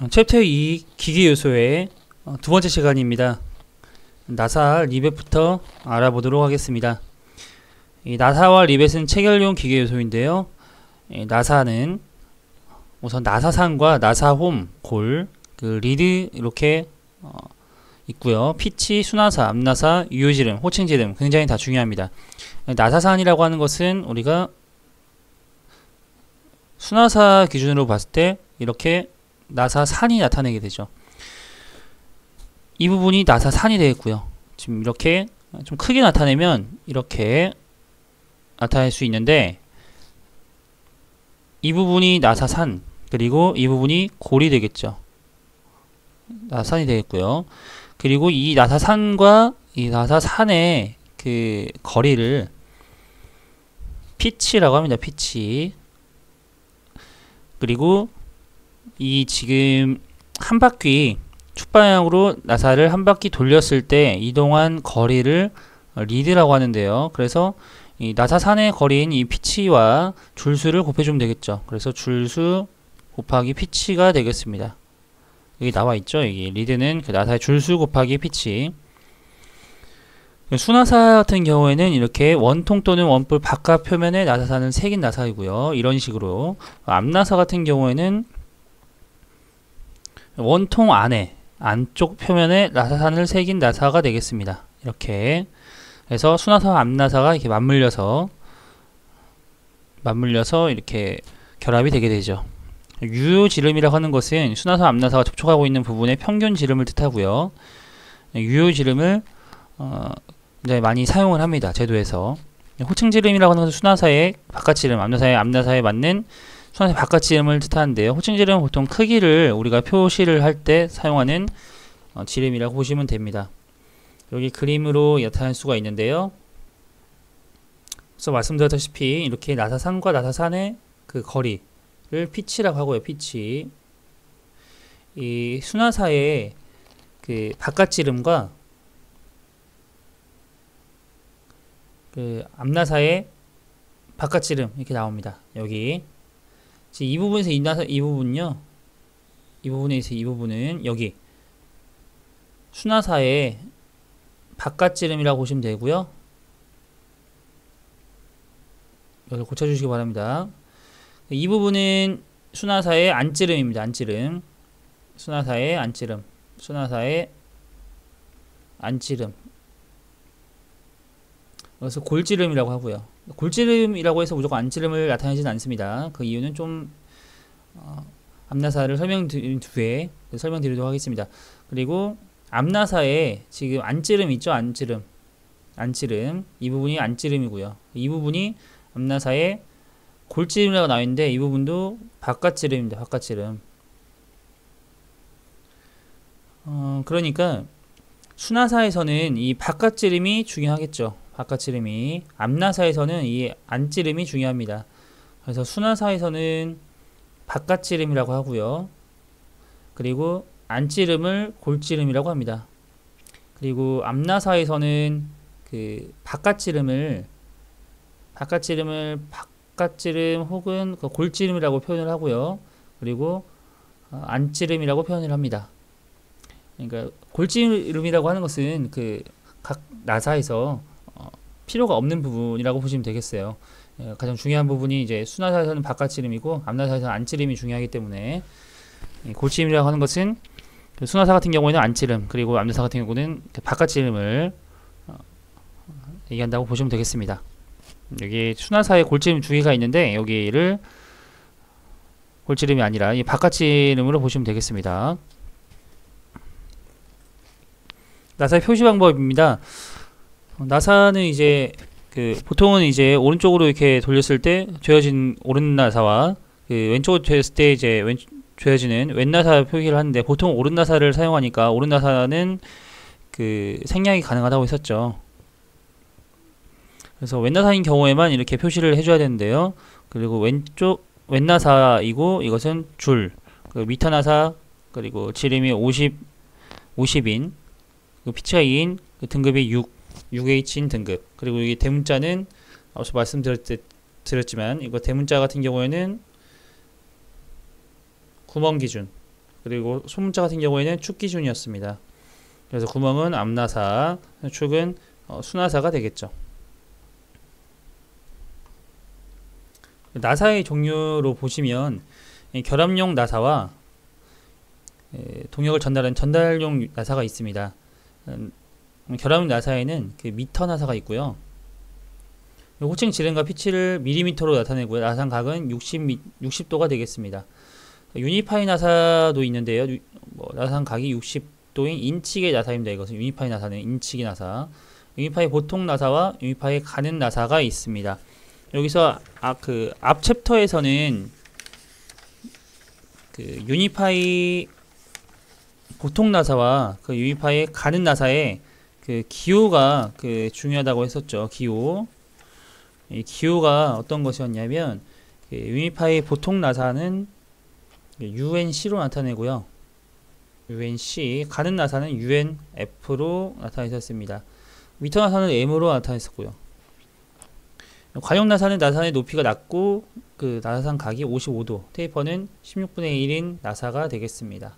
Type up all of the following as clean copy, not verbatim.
챕터 2 기계 요소의 두 번째 시간입니다. 나사 리벳부터 알아보도록 하겠습니다. 이 나사와 리벳은 체결용 기계 요소인데요. 나사는 우선 나사산과 나사홈, 골, 그 리드 이렇게 있고요. 피치, 순나사, 앞나사, 유효지름, 호칭지름 굉장히 다 중요합니다. 나사산이라고 하는 것은 우리가 순나사 기준으로 봤을 때 이렇게 나사산이 나타내게 되죠. 이 부분이 나사산이 되겠고요. 지금 이렇게 좀 크게 나타내면 이렇게 나타낼 수 있는데, 이 부분이 나사산, 그리고 이 부분이 골이 되겠죠. 나사산이 되겠고요. 그리고 이 나사산과 이 나사산의 그 거리를 피치라고 합니다. 피치. 그리고 이 지금 한 바퀴 축방향으로 나사를 한 바퀴 돌렸을 때 이동한 거리를 리드라고 하는데요. 그래서 이 나사산의 거리인 이 피치와 줄수를 곱해주면 되겠죠. 그래서 줄수 곱하기 피치가 되겠습니다. 여기 나와 있죠. 여기 리드는 그 나사의 줄수 곱하기 피치. 수나사 같은 경우에는 이렇게 원통 또는 원뿔 바깥 표면에 나사산을 새긴 나사이고요. 이런 식으로 앞나사 같은 경우에는 원통 안에 안쪽 표면에 나사산을 새긴 나사가 되겠습니다. 이렇게 해서 수나사와 앞나사가 이렇게 맞물려서 이렇게 결합이 되게 되죠. 유효지름이라고 하는 것은 수나사와 앞나사가 접촉하고 있는 부분의 평균 지름을 뜻하고요. 유효지름을 많이 사용을 합니다. 제도에서. 호칭지름이라고 하는 것은 수나사의 바깥지름, 앞나사에 맞는 수나사의 바깥지름을 뜻하는데요. 호칭지름은 보통 크기를 우리가 표시를 할 때 사용하는 지름이라고 보시면 됩니다. 여기 그림으로 나타날 수가 있는데요. 그래서 말씀드렸다시피 이렇게 나사산과 나사산의 그 거리를 피치라고 하고요. 피치. 이 수나사의 그 바깥지름과 그 앞나사의 바깥지름 이렇게 나옵니다. 여기 지금 이 부분에서 이 부분은요. 이 부분에서 이 부분은 여기 수나사의 바깥지름이라고 보시면 되고요. 여기 고쳐주시기 바랍니다. 이 부분은 수나사의 안지름입니다. 안지름. 수나사의 안지름. 수나사의 안지름. 그래서 골지름이라고 하고요. 골지름이라고 해서 무조건 안지름을 나타내지는 않습니다. 그 이유는 좀 앞나사를 설명드린 뒤에 설명드리도록 하겠습니다. 그리고 앞나사에 지금 안지름 있죠? 안지름. 이 부분이 안지름이고요. 이 부분이 앞나사의 골지름이라고 나와 있는데, 이 부분도 바깥지름입니다. 바깥지름. 그러니까 수나사에서는 이 바깥지름이 중요하겠죠. 바깥지름이. 앞나사에서는 이 안지름이 중요합니다. 그래서 수나사에서는 바깥지름이라고 하고요. 그리고 안지름을 골지름이라고 합니다. 그리고 앞나사에서는 그 바깥지름 혹은 그 골지름이라고 표현을 하고요. 그리고 안지름이라고 표현을 합니다. 그러니까 골지름이라고 하는 것은 그 각 나사에서 필요가 없는 부분이라고 보시면 되겠어요. 가장 중요한 부분이 이제 수나사에서는 바깥지름이고 앞나사에서는 안지름이 중요하기 때문에 골지름이라고 하는 것은 수나사 같은 경우에는 안지름, 그리고 앞나사 같은 경우는 바깥지름을 얘기한다고 보시면 되겠습니다. 여기 수나사에 골지름 두 개가 있는데 여기를 골지름이 아니라 이 바깥지름으로 보시면 되겠습니다. 나사의 표시 방법입니다. 나사는 이제 보통은 이제 오른쪽으로 이렇게 돌렸을 때 조여진 오른 나사와 왼쪽으로 조였을 때 이제 조여지는 왼 나사 표기를 하는데, 보통 오른 나사를 사용하니까 오른 나사는 그 생략이 가능하다고 했었죠. 그래서 왼 나사인 경우에만 이렇게 표시를 해줘야 되는데요. 그리고 왼 나사이고 이것은 줄, 미터 나사, 그리고 지름이 50인, 피치가 2인, 등급이 6H인 등급. 그리고 이 대문자는 앞서 말씀드렸지만 이거 대문자 같은 경우에는 구멍 기준, 그리고 소문자 같은 경우에는 축 기준이었습니다. 그래서 구멍은 앞나사, 축은 수나사가 되겠죠. 나사의 종류로 보시면 결합용 나사와 동력을 전달하는 전달용 나사가 있습니다. 결합용 나사에는 그 미터 나사가 있고요. 호칭 지름과 피치를 밀리미터로 나타내고요. 나산각은 60도가 되겠습니다. 유니파이 나사도 있는데요. 나산각이 60도인 인치계 나사입니다. 이것은 유니파이 나사는 인치계 나사. 유니파이 보통 나사와 유니파이 가는 나사가 있습니다. 여기서 그 앞 챕터에서는 그 유니파이 보통 나사와 그 유니파이 가는 나사의 그 기호가 그 중요하다고 했었죠. 기호. 이 기호가 어떤 것이었냐면 그 유니파이 보통 나사는 UNC로 나타내고요. UNC 가는 나사는 UNF로 나타냈었습니다. 미터 나사는 M으로 나타냈었고요. 관용 나사는 나사의 높이가 낮고 그 나사상 각이 55도, 테이퍼는 16분의 1인 나사가 되겠습니다.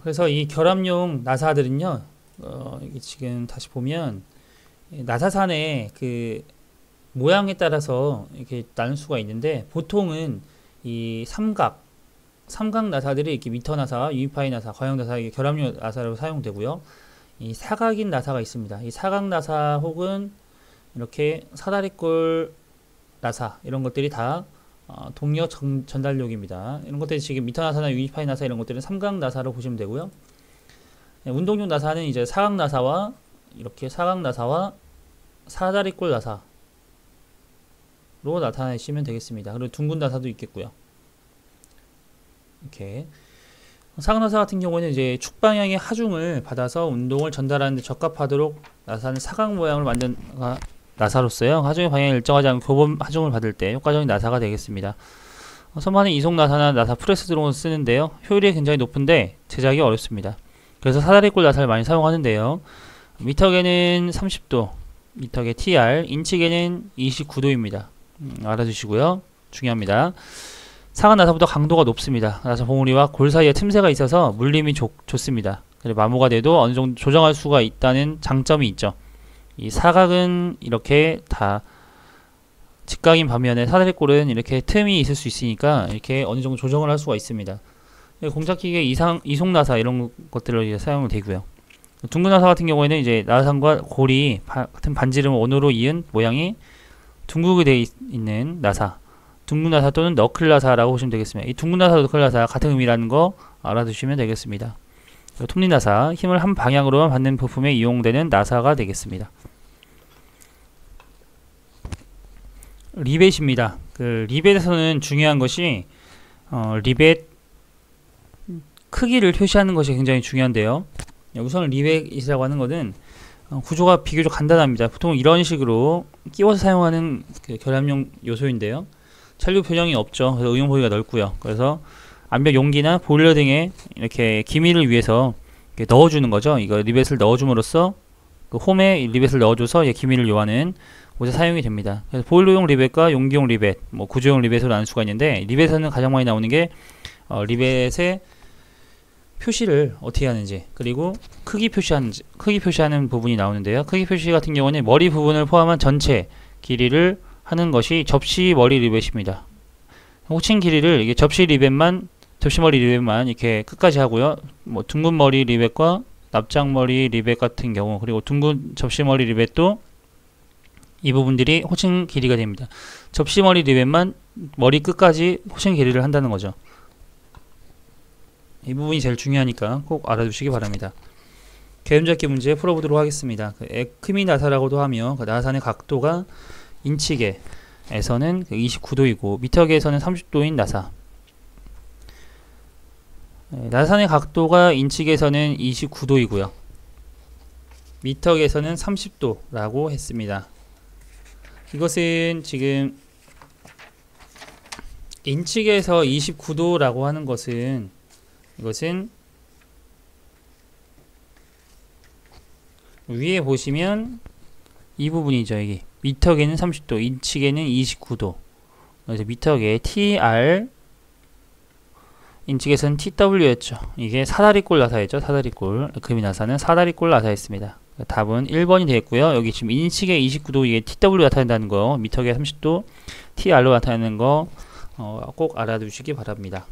그래서 이 결합용 나사들은요, 이게 지금 다시 보면 나사산의 그 모양에 따라서 이렇게 나눌 수가 있는데, 보통은 이 삼각 나사들이 이렇게 미터 나사, 유니파이 나사, 관용 나사, 결합용 나사로 사용되고요. 이 사각인 나사가 있습니다. 이 사각 나사 혹은 이렇게 사다리꼴 나사, 이런 것들이 다 동력 전달력입니다. 이런 것들이 지금 미터 나사나 유니파이 나사 이런 것들은 삼각 나사로 보시면 되고요. 운동용 나사는 이제 사각 나사와 이렇게 사각 나사와 사다리꼴 나사로 나타내시면 되겠습니다. 그리고 둥근 나사도 있겠고요. 이렇게 사각 나사 같은 경우는 이제 축 방향의 하중을 받아서 운동을 전달하는 데 적합하도록 나사는 사각 모양을 만든 나사로서요. 하중의 방향이 일정하지 않고 교범 하중을 받을 때 효과적인 나사가 되겠습니다. 선반은 이속 나사나 나사 프레스 드론을 쓰는데요. 효율이 굉장히 높은데 제작이 어렵습니다. 그래서 사다리꼴 나사를 많이 사용하는데요. 미터계는 30도, 미터계 TR, 인치계는 29도입니다. 알아두시고요. 중요합니다. 사각 나사보다 강도가 높습니다. 나사 봉우리와 골 사이에 틈새가 있어서 물림이 좋습니다. 그리고 마모가 돼도 어느 정도 조정할 수가 있다는 장점이 있죠. 이 사각은 이렇게 다 직각인 반면에 사다리꼴은 이렇게 틈이 있을 수 있으니까 이렇게 어느 정도 조정을 할 수가 있습니다. 공작기계 이속 나사 이런 것들을 이제 사용이 되고요. 둥근 나사 같은 경우에는 이제 나사산과 골이 같은 반지름 원으로 이은 모양이 둥글게 되어 있는 나사, 둥근 나사 또는 너클 나사라고 보시면 되겠습니다. 이 둥근 나사, 너클 나사 같은 의미라는 거 알아두시면 되겠습니다. 톱니 나사, 힘을 한 방향으로만 받는 부품에 이용되는 나사가 되겠습니다. 리벳입니다. 그 리벳에서는 중요한 것이 리벳 크기를 표시하는 것이 굉장히 중요한데요. 우선 리벳이라고 하는 것은 구조가 비교적 간단합니다. 보통 이런 식으로 끼워서 사용하는 그 결합용 요소인데요. 찰류 표정이 없죠. 그래서 의용 범위가 넓고요. 그래서 암벽 용기나 보일러 등에 이렇게 기밀을 위해서 이렇게 넣어주는 거죠. 이거 리벳을 넣어줌으로써 그 홈에 리벳을 넣어줘서 기밀을 요하는 곳에 사용이 됩니다. 그래서 보일러용 리벳과 용기용 리벳, 뭐 구조용 리벳으로 나눌 수가 있는데, 리벳에는 가장 많이 나오는 게 리벳의 표시를 어떻게 하는지, 그리고 크기 표시하는 부분이 나오는데요. 크기 표시 같은 경우는 머리 부분을 포함한 전체 길이를 하는 것이 접시 머리 리벳입니다. 호칭 길이를 이게 접시 머리 리벳만 이렇게 끝까지 하고요. 뭐 둥근 머리 리벳과 납작 머리 리벳 같은 경우, 그리고 둥근 접시 머리 리벳도 이 부분들이 호칭 길이가 됩니다. 접시 머리 리벳만 머리 끝까지 호칭 길이를 한다는 거죠. 이 부분이 제일 중요하니까 꼭 알아두시기 바랍니다. 개념잡기 문제 풀어보도록 하겠습니다. 에크미 나사라고도 하며, 그 나사의 각도가 인치계에서는 29도이고 미터계에서는 30도인 나사. 나사의 각도가 인치계에서는 29도이고요. 미터계에서는 30도라고 했습니다. 이것은 지금 인치계에서 29도라고 하는 것은, 이것은 위에 보시면 이 부분이죠. 이게 미터계는 30도, 인치계는 29도. 그래서 미터계 TR, 인치계에서는 TW였죠. 이게 사다리꼴 나사였죠. 사다리꼴. 금이 나사는 사다리꼴 나사였습니다. 답은 1번이 되겠고요. 여기 지금 인치계 29도 이게 TW 나타낸다는 거, 미터계 30도 TR로 나타내는 거 꼭 알아두시기 바랍니다.